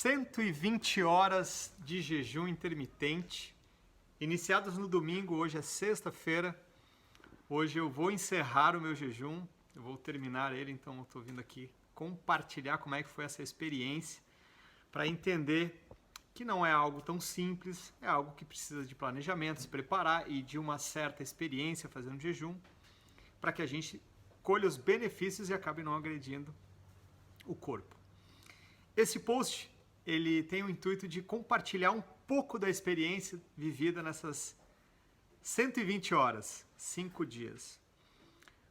120 horas de jejum intermitente, iniciados no domingo, hoje é sexta-feira. Hoje eu vou encerrar o meu jejum, eu vou terminar ele, então eu estou vindo aqui compartilhar como é que foi essa experiência, para entender que não é algo tão simples, é algo que precisa de planejamento, se preparar e de uma certa experiência fazendo jejum, para que a gente colha os benefícios e acabe não agredindo o corpo. Esse post, ele tem o intuito de compartilhar um pouco da experiência vivida nessas 120 horas, 5 dias.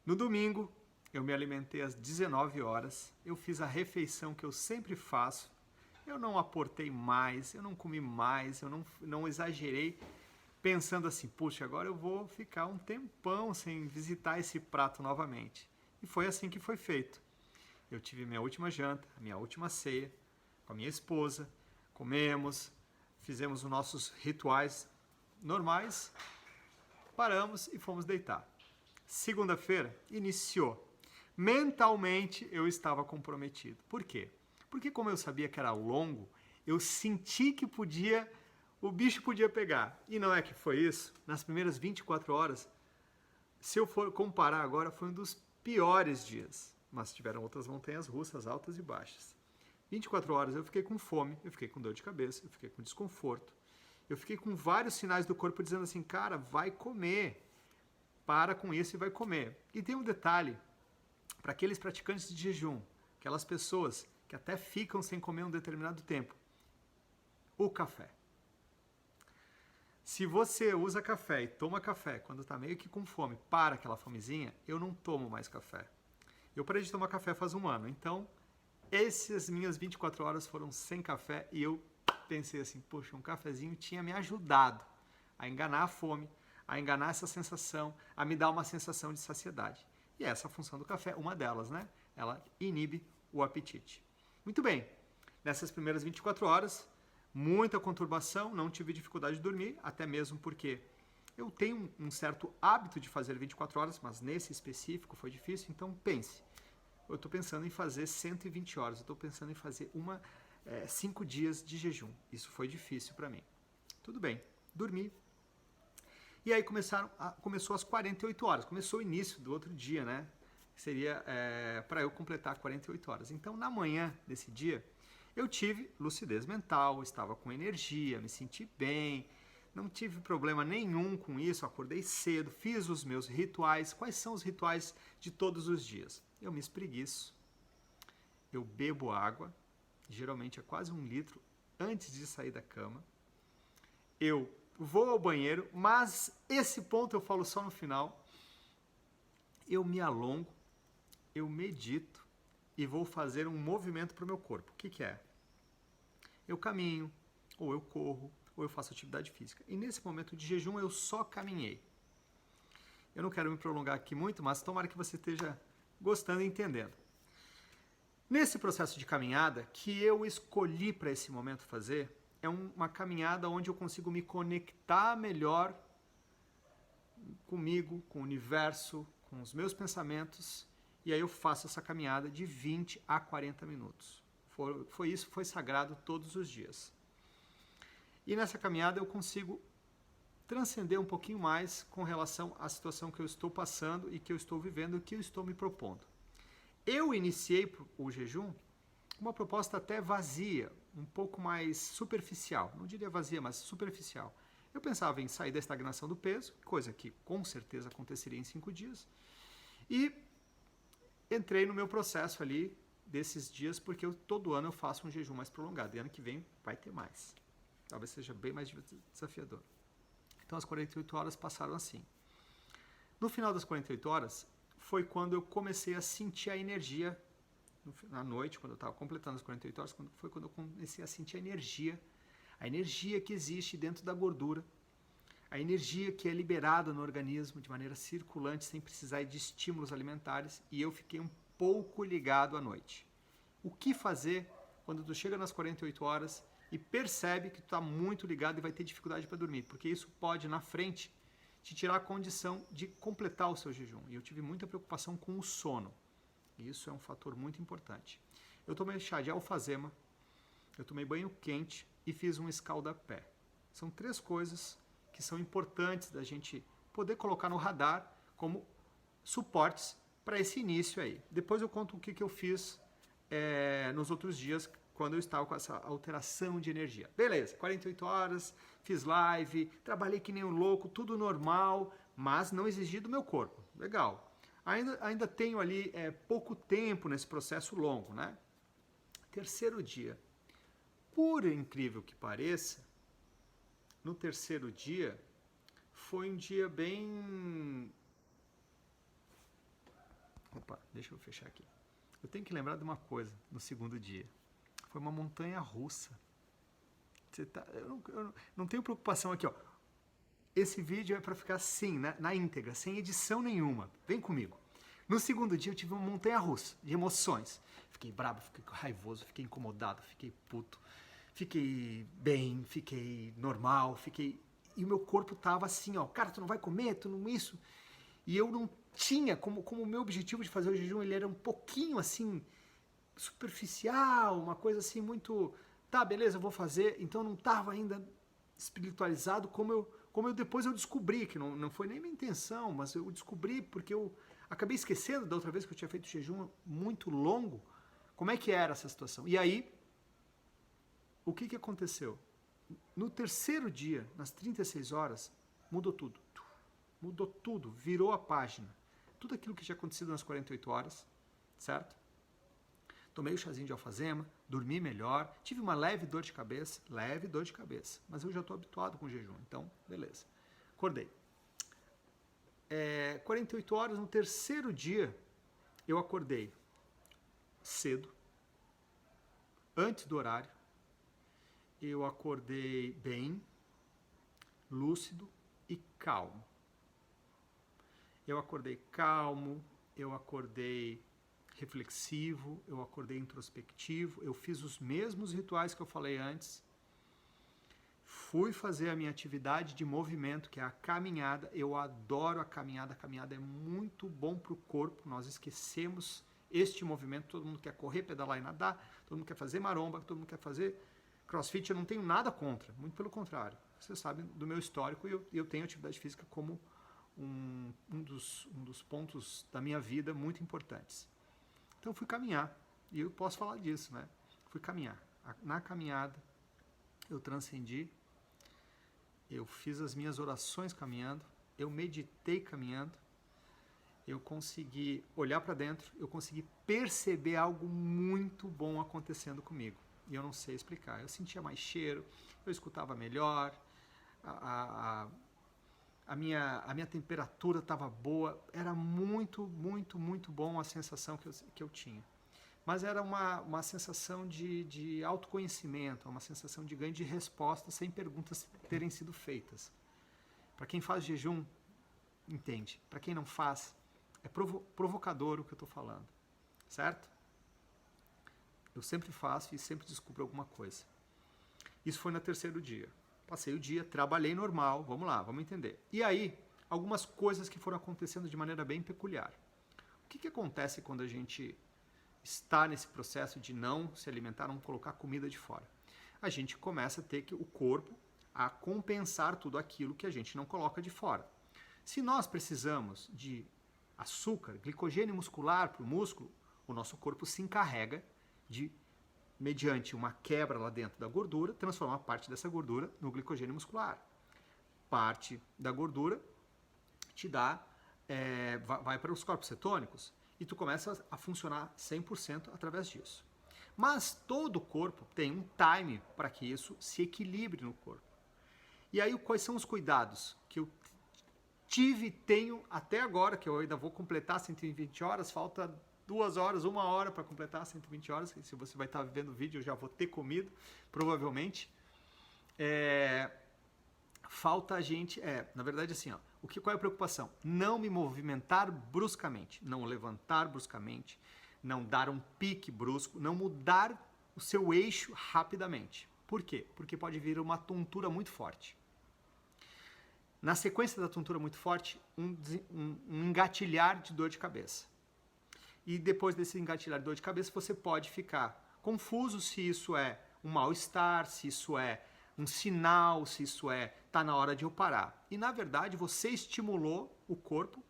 No domingo, eu me alimentei às 19 horas, eu fiz a refeição que eu sempre faço, eu não aportei mais, eu não comi mais, eu não exagerei, pensando assim, puxa, agora eu vou ficar um tempão sem visitar esse prato novamente. E foi assim que foi feito. Eu tive minha última janta, minha última ceia, com a minha esposa, comemos, fizemos os nossos rituais normais, paramos e fomos deitar. Segunda-feira, iniciou. Mentalmente, eu estava comprometido. Por quê? Porque como eu sabia que era longo, eu senti que o bicho podia pegar. E não é que foi isso? Nas primeiras 24 horas, se eu for comparar agora, foi um dos piores dias. Mas tiveram outras montanhas russas, altas e baixas. 24 horas eu fiquei com fome, eu fiquei com dor de cabeça, eu fiquei com desconforto. Eu fiquei com vários sinais do corpo dizendo assim, cara, vai comer. Para com isso e vai comer. E tem um detalhe, para aqueles praticantes de jejum, aquelas pessoas que até ficam sem comer um determinado tempo. O café. Se você usa café e toma café quando está meio que com fome, para aquela fomezinha, eu não tomo mais café. Eu parei de tomar café faz um ano, então essas minhas 24 horas foram sem café e eu pensei assim, poxa, um cafezinho tinha me ajudado a enganar a fome, a enganar essa sensação, a me dar uma sensação de saciedade. E essa é a função do café, uma delas, né? Ela inibe o apetite. Muito bem, nessas primeiras 24 horas, muita conturbação, não tive dificuldade de dormir, até mesmo porque eu tenho um certo hábito de fazer 24 horas, mas nesse específico foi difícil, então pense. Eu estou pensando em fazer 120 horas, eu estou pensando em fazer 5 dias de jejum. Isso foi difícil para mim. Tudo bem, dormi. E aí começou às 48 horas, começou o início do outro dia, né? Seria para eu completar 48 horas. Então, na manhã desse dia, eu tive lucidez mental, estava com energia, me senti bem, não tive problema nenhum com isso, acordei cedo, fiz os meus rituais. Quais são os rituais de todos os dias? Eu me espreguiço, eu bebo água, geralmente é quase 1 litro, antes de sair da cama. Eu vou ao banheiro, mas esse ponto eu falo só no final. Eu me alongo, eu medito e vou fazer um movimento para o meu corpo. O que é? Eu caminho, ou eu corro, ou eu faço atividade física. E nesse momento de jejum eu só caminhei. Eu não quero me prolongar aqui muito, mas tomara que você esteja gostando e entendendo. Nesse processo de caminhada que eu escolhi para esse momento fazer, é uma caminhada onde eu consigo me conectar melhor comigo, com o universo, com os meus pensamentos, e aí eu faço essa caminhada de 20 a 40 minutos. Foi sagrado todos os dias. E nessa caminhada eu consigo transcender um pouquinho mais com relação à situação que eu estou passando e que eu estou vivendo e que eu estou me propondo. Eu iniciei o jejum com uma proposta até vazia, um pouco mais superficial. Não diria vazia, mas superficial. Eu pensava em sair da estagnação do peso, coisa que com certeza aconteceria em 5 dias. E entrei no meu processo ali desses dias, porque todo ano eu faço um jejum mais prolongado. E ano que vem vai ter mais. Talvez seja bem mais desafiador. Então as 48 horas passaram assim. No final das 48 horas, foi quando eu comecei a sentir a energia, na noite, quando eu estava completando as 48 horas, foi quando eu comecei a sentir a energia que existe dentro da gordura, a energia que é liberada no organismo de maneira circulante, sem precisar de estímulos alimentares, e eu fiquei um pouco ligado à noite. O que fazer quando tu chega nas 48 horas e percebe que tu está muito ligado e vai ter dificuldade para dormir? Porque isso pode, na frente, te tirar a condição de completar o seu jejum. E eu tive muita preocupação com o sono. E isso é um fator muito importante. Eu tomei chá de alfazema, eu tomei banho quente e fiz um escaldapé. São 3 coisas que são importantes da gente poder colocar no radar como suportes para esse início aí. Depois eu conto o que eu fiz nos outros dias, quando eu estava com essa alteração de energia. Beleza, 48 horas, fiz live, trabalhei que nem um louco, tudo normal, mas não exigi do meu corpo. Legal. Ainda tenho ali pouco tempo nesse processo longo, né? Terceiro dia. Por incrível que pareça, no terceiro dia, foi um dia bem... Opa, deixa eu fechar aqui. Eu tenho que lembrar de uma coisa no segundo dia. Foi uma montanha russa. Eu não tenho preocupação aqui, ó. Esse vídeo é para ficar assim, na íntegra, sem edição nenhuma. Vem comigo. No segundo dia eu tive uma montanha russa de emoções. Fiquei bravo, fiquei raivoso, fiquei incomodado, fiquei puto, fiquei bem, fiquei normal, e o meu corpo tava assim, ó, cara, tu não vai comer, tu não isso. E eu não tinha, como o meu objetivo de fazer o jejum, ele era um pouquinho assim, superficial, uma coisa assim muito, tá, beleza, eu vou fazer, então eu não estava ainda espiritualizado como eu depois eu descobri, que não foi nem minha intenção, mas eu descobri porque eu acabei esquecendo da outra vez que eu tinha feito jejum muito longo, como é que era essa situação. E aí, o que aconteceu? No terceiro dia, nas 36 horas, mudou tudo. Mudou tudo, virou a página. Tudo aquilo que tinha acontecido nas 48 horas, certo? Tomei o chazinho de alfazema, dormi melhor, tive uma leve dor de cabeça, mas eu já estou habituado com o jejum, então, beleza. Acordei. 48 horas, no terceiro dia, eu acordei cedo, antes do horário, eu acordei bem, lúcido e calmo. Eu acordei calmo, eu acordei reflexivo, eu acordei introspectivo, eu fiz os mesmos rituais que eu falei antes, fui fazer a minha atividade de movimento, que é a caminhada. Eu adoro a caminhada é muito bom para o corpo, nós esquecemos este movimento, todo mundo quer correr, pedalar e nadar, todo mundo quer fazer maromba, todo mundo quer fazer crossfit, eu não tenho nada contra, muito pelo contrário. Vocês sabem do meu histórico e eu tenho atividade física como um dos pontos da minha vida muito importantes. Então eu fui caminhar, e eu posso falar disso, né? Fui caminhar. Na caminhada, eu transcendi, eu fiz as minhas orações caminhando, eu meditei caminhando, eu consegui olhar para dentro, eu consegui perceber algo muito bom acontecendo comigo. E eu não sei explicar. Eu sentia mais cheiro, eu escutava melhor, a minha temperatura estava boa, era muito, muito, muito bom a sensação que eu tinha. Mas era uma sensação de autoconhecimento, uma sensação de ganho de respostas sem perguntas terem sido feitas. Para quem faz jejum, entende. Para quem não faz, é provocador o que eu estou falando, certo? Eu sempre faço e sempre descubro alguma coisa. Isso foi no terceiro dia. Passei o dia, trabalhei normal, vamos lá, vamos entender. E aí, algumas coisas que foram acontecendo de maneira bem peculiar. O que acontece quando a gente está nesse processo de não se alimentar, não colocar comida de fora? A gente começa a ter o corpo a compensar tudo aquilo que a gente não coloca de fora. Se nós precisamos de açúcar, glicogênio muscular para o músculo, o nosso corpo se encarrega de, mediante uma quebra lá dentro da gordura, transformar parte dessa gordura no glicogênio muscular. Parte da gordura te dá, vai para os corpos cetônicos e tu começa a funcionar 100% através disso. Mas todo o corpo tem um time para que isso se equilibre no corpo. E aí quais são os cuidados que eu tenho até agora, que eu ainda vou completar 120 horas, falta 2 horas, 1 hora para completar 120 horas, se você vai estar vendo o vídeo eu já vou ter comido, provavelmente. Falta a gente, na verdade assim, ó, qual é a preocupação? Não me movimentar bruscamente, não levantar bruscamente, não dar um pique brusco, não mudar o seu eixo rapidamente. Por quê? Porque pode vir uma tontura muito forte. Na sequência da tontura muito forte, um engatilhar de dor de cabeça. E depois desse engatilhar de dor de cabeça, você pode ficar confuso se isso é um mal-estar, se isso é um sinal, se isso tá na hora de eu parar. E na verdade você estimulou o corpo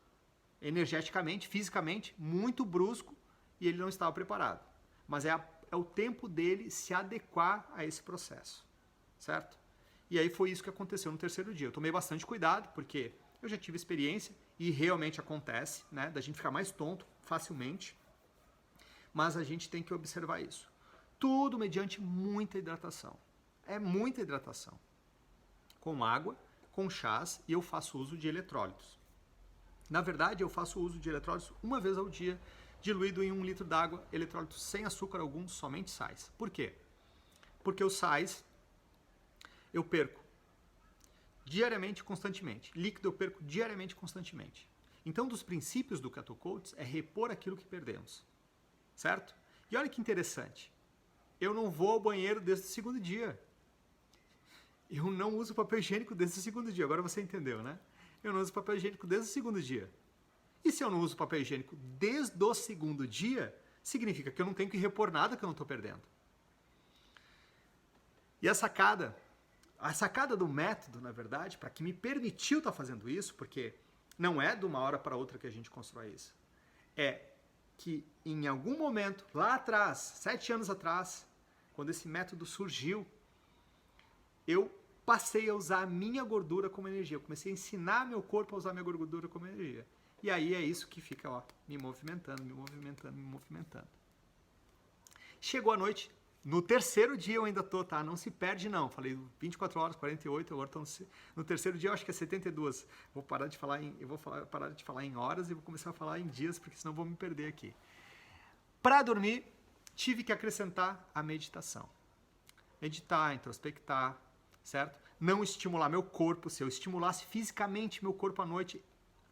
energeticamente, fisicamente, muito brusco e ele não estava preparado. Mas é o tempo dele se adequar a esse processo, certo? E aí foi isso que aconteceu no terceiro dia. Eu tomei bastante cuidado, porque eu já tive experiência e realmente acontece, né, da gente ficar mais tonto facilmente, mas a gente tem que observar isso. Tudo mediante muita hidratação. É muita hidratação. Com água, com chás, e eu faço uso de eletrólitos. Na verdade, eu faço uso de eletrólitos uma vez ao dia, diluído em 1 litro d'água, eletrólitos sem açúcar algum, somente sais. Por quê? Porque os sais eu perco diariamente, constantemente. Líquido eu perco diariamente, constantemente. Então, dos princípios do Keto Coach é repor aquilo que perdemos, certo? E olha que interessante, eu não vou ao banheiro desde o segundo dia. Eu não uso papel higiênico desde o segundo dia, agora você entendeu, né? Eu não uso papel higiênico desde o segundo dia. E se eu não uso papel higiênico desde o segundo dia, significa que eu não tenho que repor nada que eu não estou perdendo. E a sacada do método, na verdade, para que me permitiu estar fazendo isso, porque não é de uma hora para outra que a gente constrói isso, é que em algum momento, lá atrás, 7 anos atrás, quando esse método surgiu, eu passei a usar a minha gordura como energia. Eu comecei a ensinar meu corpo a usar a minha gordura como energia. E aí é isso que fica, ó, me movimentando, me movimentando, me movimentando. Chegou a noite, no terceiro dia eu ainda tô, tá? Não se perde não. Falei 24 horas, 48, agora tô no terceiro dia, eu acho que é 72. Vou parar de falar parar de falar em horas e vou começar a falar em dias, porque senão vou me perder aqui. Para dormir, tive que acrescentar a meditação. Meditar, introspectar, certo? Não estimular meu corpo. Se eu estimulasse fisicamente meu corpo à noite,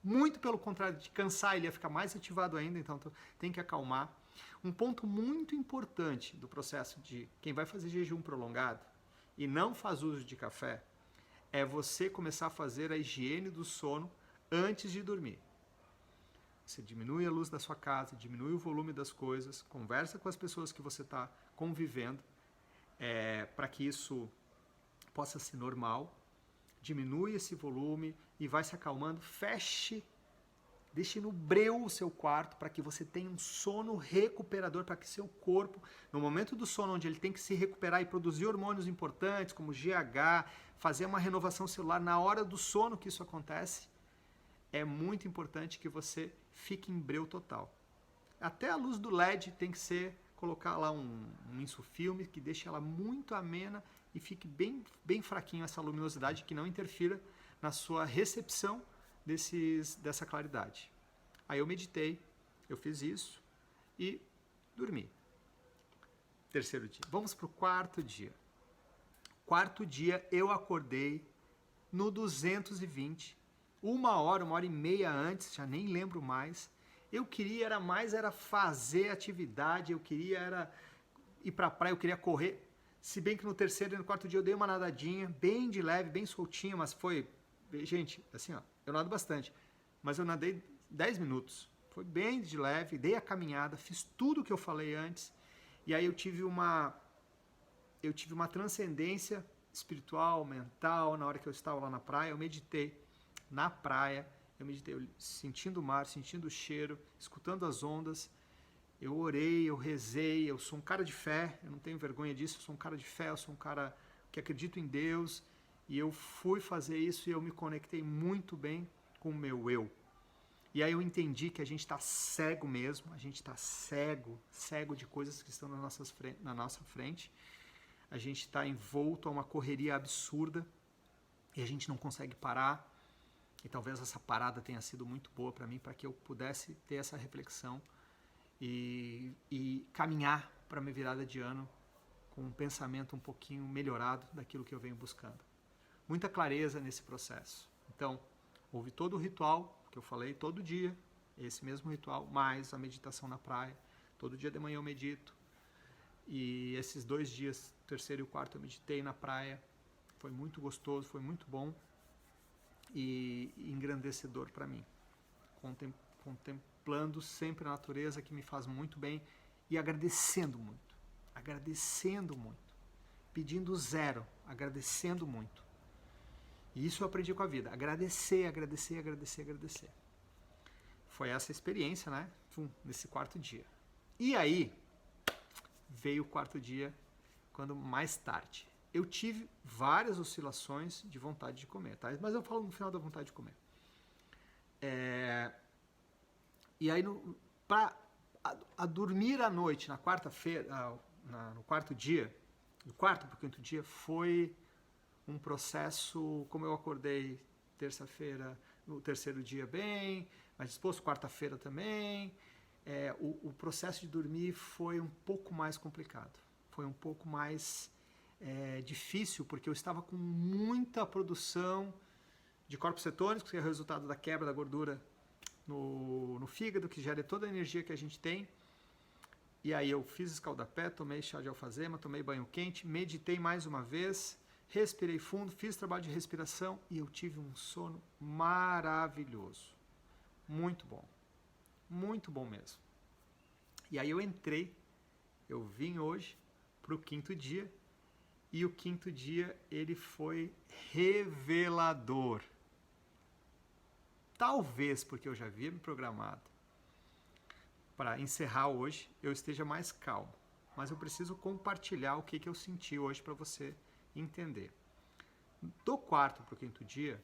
muito pelo contrário, de cansar, ele ia ficar mais ativado ainda, então tem que acalmar. Um ponto muito importante do processo de quem vai fazer jejum prolongado e não faz uso de café é você começar a fazer a higiene do sono antes de dormir. Você diminui a luz da sua casa, diminui o volume das coisas, conversa com as pessoas que você está convivendo, para que isso possa ser normal, diminui esse volume e vai se acalmando, deixe no breu o seu quarto para que você tenha um sono recuperador, para que seu corpo, no momento do sono onde ele tem que se recuperar e produzir hormônios importantes, como GH, fazer uma renovação celular, na hora do sono que isso acontece, é muito importante que você fique em breu total. Até a luz do LED tem que ser, colocar lá um insufilme que deixe ela muito amena e fique bem, bem fraquinho essa luminosidade, que não interfira na sua recepção dessa claridade. Aí eu meditei, eu fiz isso e dormi. Terceiro dia. Vamos para o quarto dia. Quarto dia eu acordei no 220, 1 hora e meia antes, já nem lembro mais. Eu queria era fazer atividade, eu queria ir para a praia, eu queria correr. Se bem que no terceiro e no quarto dia eu dei uma nadadinha, bem de leve, bem soltinha, mas foi... Gente, assim, ó, eu nado bastante, mas eu nadei 10 minutos. Foi bem de leve, dei a caminhada, fiz tudo o que eu falei antes, e aí eu tive uma transcendência espiritual, mental, na hora que eu estava lá na praia. Eu meditei na praia, sentindo o mar, sentindo o cheiro, escutando as ondas. Eu orei, eu rezei, eu sou um cara de fé, eu não tenho vergonha disso, eu sou um cara de fé, eu sou um cara que acredito em Deus, e eu fui fazer isso e eu me conectei muito bem com o meu eu. E aí eu entendi que a gente está cego mesmo, a gente está cego de coisas que estão na nossa frente. A gente está envolto a uma correria absurda e a gente não consegue parar. E talvez essa parada tenha sido muito boa para mim, para que eu pudesse ter essa reflexão e caminhar para a minha virada de ano com um pensamento um pouquinho melhorado daquilo que eu venho buscando. Muita clareza nesse processo. Então, houve todo o ritual que eu falei todo dia, esse mesmo ritual, mais a meditação na praia. Todo dia de manhã eu medito. E esses 2 dias, o terceiro e o quarto, eu meditei na praia. Foi muito gostoso, foi muito bom e engrandecedor para mim. Contemplando sempre a natureza, que me faz muito bem, e agradecendo muito. pedindo zero, agradecendo muito. E isso eu aprendi com a vida. Agradecer, agradecer, agradecer, agradecer. Foi essa experiência, né? Nesse quarto dia. E aí, veio o quarto dia, quando mais tarde. Eu tive várias oscilações de vontade de comer, tá? Mas eu falo no final da vontade de comer. E aí, a dormir à noite, na quarta-feira, no quarto dia, do quarto para o quinto dia, foi um processo, como eu acordei terça-feira, no terceiro dia bem, mais disposto, quarta-feira também, o processo de dormir foi um pouco mais complicado, foi um pouco mais difícil, porque eu estava com muita produção de corpos cetônicos, que é o resultado da quebra da gordura no fígado, que gera toda a energia que a gente tem. E aí eu fiz escaldapé, tomei chá de alfazema, tomei banho quente, meditei mais uma vez, respirei fundo, fiz trabalho de respiração e eu tive um sono maravilhoso. Muito bom mesmo. E aí eu vim hoje para o quinto dia, e o quinto dia ele foi revelador. Talvez porque eu já havia me programado para encerrar hoje, eu esteja mais calmo. Mas eu preciso compartilhar o que eu senti hoje para você entender. Do quarto para o quinto dia,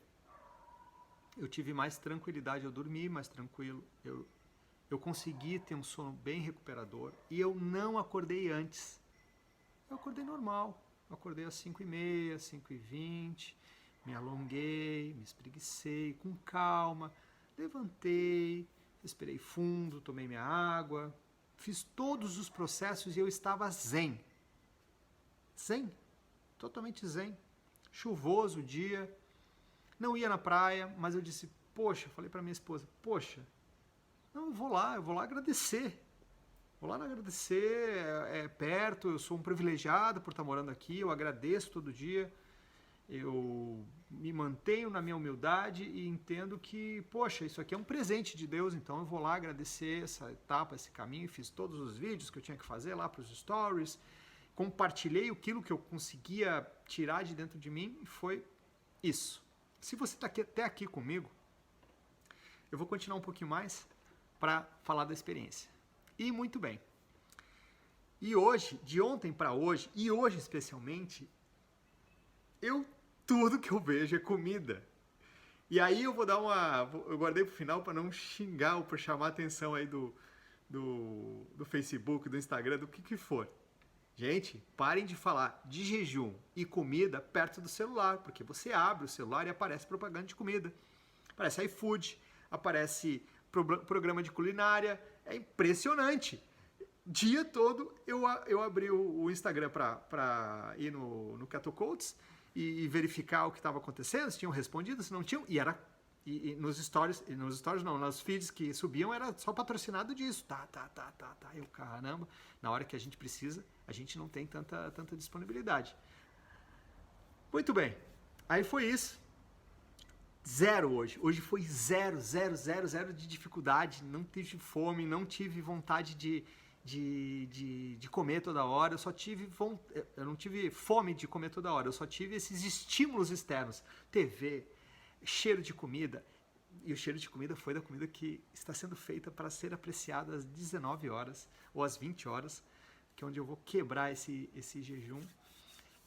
eu tive mais tranquilidade, eu dormi mais tranquilo, eu consegui ter um sono bem recuperador e eu não acordei antes. Eu acordei normal, eu acordei às 5h30, 5h20, me alonguei, me espreguicei com calma, levantei, respirei fundo, tomei minha água, fiz todos os processos e eu estava zen. Zen, totalmente zen. Chuvoso o dia, não ia na praia, mas eu disse, falei para minha esposa, não, eu vou lá agradecer. Vou lá agradecer, é perto, eu sou um privilegiado por estar morando aqui, eu agradeço todo dia, eu me mantenho na minha humildade e entendo que, isso aqui é um presente de Deus, então eu vou lá agradecer essa etapa, esse caminho, fiz todos os vídeos que eu tinha que fazer lá para os stories, compartilhei aquilo que eu conseguia tirar de dentro de mim e foi isso. Se você está até aqui comigo, eu vou continuar um pouquinho mais para falar da experiência. E muito bem. E hoje, de ontem para hoje, e hoje especialmente, tudo que eu vejo é comida. E aí eu vou dar eu guardei pro final para não xingar ou para chamar a atenção aí do Facebook, do Instagram, do que for. Gente, parem de falar de jejum e comida perto do celular, porque você abre o celular e aparece propaganda de comida. Aparece iFood, aparece programa de culinária, é impressionante. Dia todo eu abri o Instagram para ir no Keto Coats e verificar o que estava acontecendo, se tinham respondido, se não tinham, e nos stories não, nos feeds que subiam era só patrocinado disso. Tá. Eu, caramba, na hora que a gente precisa, a gente não tem tanta disponibilidade. Muito bem, aí foi isso. Zero hoje. Hoje foi zero de dificuldade. Não tive fome, não tive vontade de comer toda hora. Eu não tive fome de comer toda hora. Eu só tive esses estímulos externos. TV, cheiro de comida. E o cheiro de comida foi da comida que está sendo feita para ser apreciada às 19 horas ou às 20 horas, que é onde eu vou quebrar esse jejum.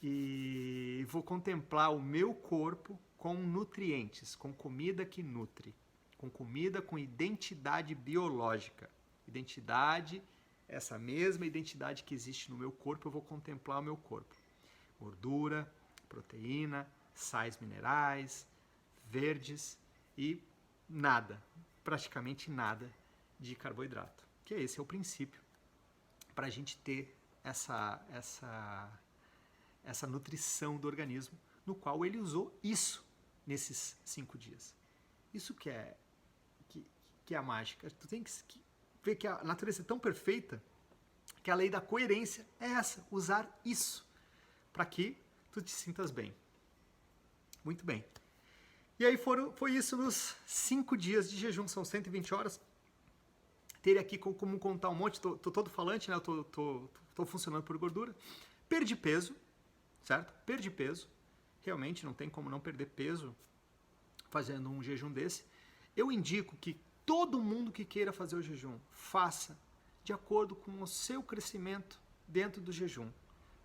E vou contemplar o meu corpo com nutrientes, com comida que nutre, com comida com identidade biológica. Identidade, essa mesma identidade que existe no meu corpo, eu vou contemplar o meu corpo. Gordura, proteína, sais minerais, verdes e nada, praticamente nada de carboidrato. Que esse é o princípio para a gente ter essa nutrição do organismo, no qual ele usou isso nesses 5 dias. Isso que é a mágica. Tu tem que ver que a natureza é tão perfeita que a lei da coerência é essa, usar isso para que tu te sintas bem. Muito bem. E aí foi isso nos 5 dias de jejum, são 120 horas. Teria aqui como contar um monte, tô todo falante, né? Eu tô funcionando por gordura. Perdi peso, certo? Perdi peso, realmente não tem como não perder peso fazendo um jejum desse. Eu indico que todo mundo que queira fazer o jejum, faça de acordo com o seu crescimento dentro do jejum.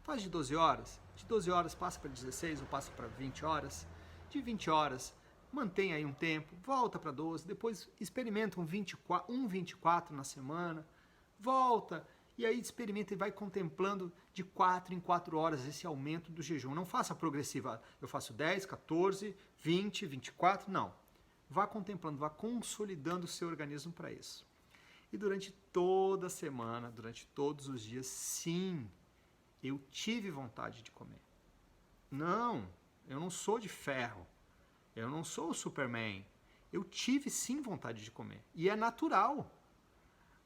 Faz de 12 horas, de 12 horas passa para 16 ou passa para 20 horas, de 20 horas mantém aí um tempo, volta para 12, depois experimenta um 24 na semana, volta e aí experimenta e vai contemplando de 4 em 4 horas esse aumento do jejum. Não faça progressiva, eu faço 10, 14, 20, 24, não. Vá contemplando, vá consolidando o seu organismo para isso. E durante toda a semana, durante todos os dias, sim, eu tive vontade de comer. Não, eu não sou de ferro. Eu não sou o Superman. Eu tive sim vontade de comer. E é natural.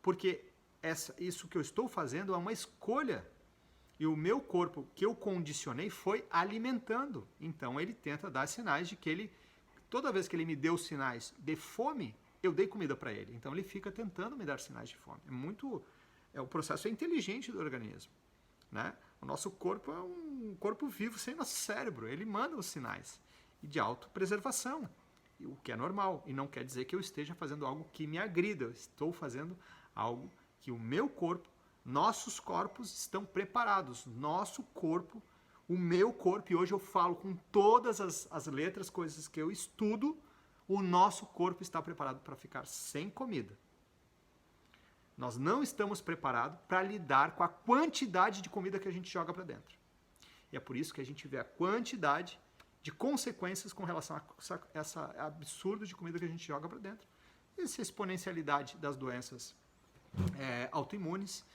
Porque isso que eu estou fazendo é uma escolha. E o meu corpo, que eu condicionei, foi alimentando. Então ele tenta dar sinais de que ele, toda vez que ele me deu sinais de fome, eu dei comida para ele. Então ele fica tentando me dar sinais de fome. O processo é inteligente do organismo, né? O nosso corpo é um corpo vivo sem nosso cérebro. Ele manda os sinais e de autopreservação, o que é normal. E não quer dizer que eu esteja fazendo algo que me agrida. Eu estou fazendo algo que o meu corpo, nossos corpos estão preparados. Nosso corpo, o meu corpo, e hoje eu falo com todas as letras, coisas que eu estudo, o nosso corpo está preparado para ficar sem comida. Nós não estamos preparados para lidar com a quantidade de comida que a gente joga para dentro. E é por isso que a gente vê a quantidade de consequências com relação a essa absurdo de comida que a gente joga para dentro. Essa exponencialidade das doenças autoimunes,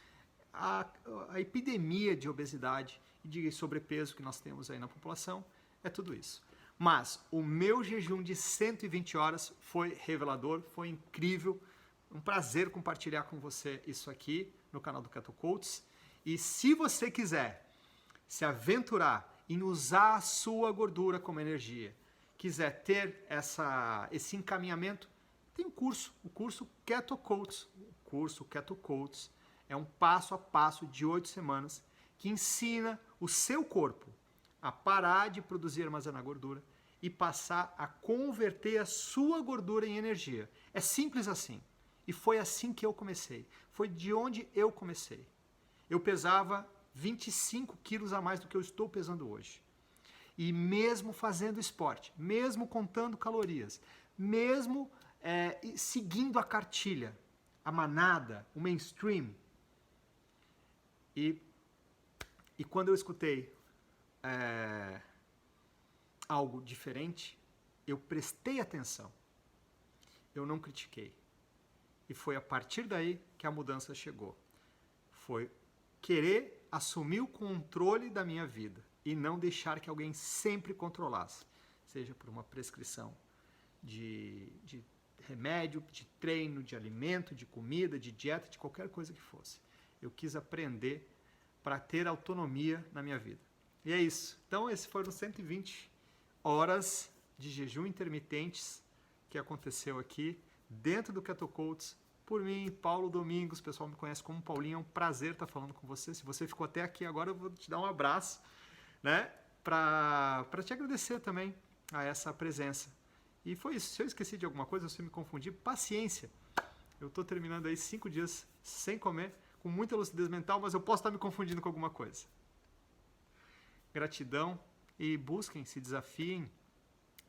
a epidemia de obesidade e de sobrepeso que nós temos aí na população, é tudo isso. Mas o meu jejum de 120 horas foi revelador, foi incrível. Um prazer compartilhar com você isso aqui no canal do Keto Coach. E se você quiser se aventurar em usar a sua gordura como energia, quiser ter esse encaminhamento, tem um curso, o curso Keto Coach. O curso Keto Coach é um passo a passo de 8 semanas que ensina o seu corpo a parar de produzir e armazenar gordura e passar a converter a sua gordura em energia. É simples assim. E foi assim que eu comecei. Foi de onde eu comecei. Eu pesava 25 quilos a mais do que eu estou pesando hoje. E mesmo fazendo esporte, mesmo contando calorias, mesmo seguindo a cartilha, a manada, o mainstream. E quando eu escutei algo diferente, eu prestei atenção. Eu não critiquei. E foi a partir daí que a mudança chegou. Foi querer assumir o controle da minha vida e não deixar que alguém sempre controlasse. Seja por uma prescrição de remédio, de treino, de alimento, de comida, de dieta, de qualquer coisa que fosse. Eu quis aprender para ter autonomia na minha vida. E é isso. Então, esses foram 120 horas de jejum intermitentes que aconteceu aqui dentro do Keto Coach, por mim, Paulo Domingos. O pessoal me conhece como Paulinho. É um prazer estar falando com você. Se você ficou até aqui agora, eu vou te dar um abraço, né? Para te agradecer também a essa presença. E foi isso. Se eu esqueci de alguma coisa, se eu me confundi, paciência. Eu estou terminando aí 5 dias sem comer, com muita lucidez mental, mas eu posso estar me confundindo com alguma coisa. Gratidão e busquem, se desafiem,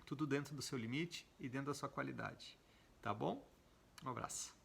tudo dentro do seu limite e dentro da sua qualidade. Tá bom? Um abraço.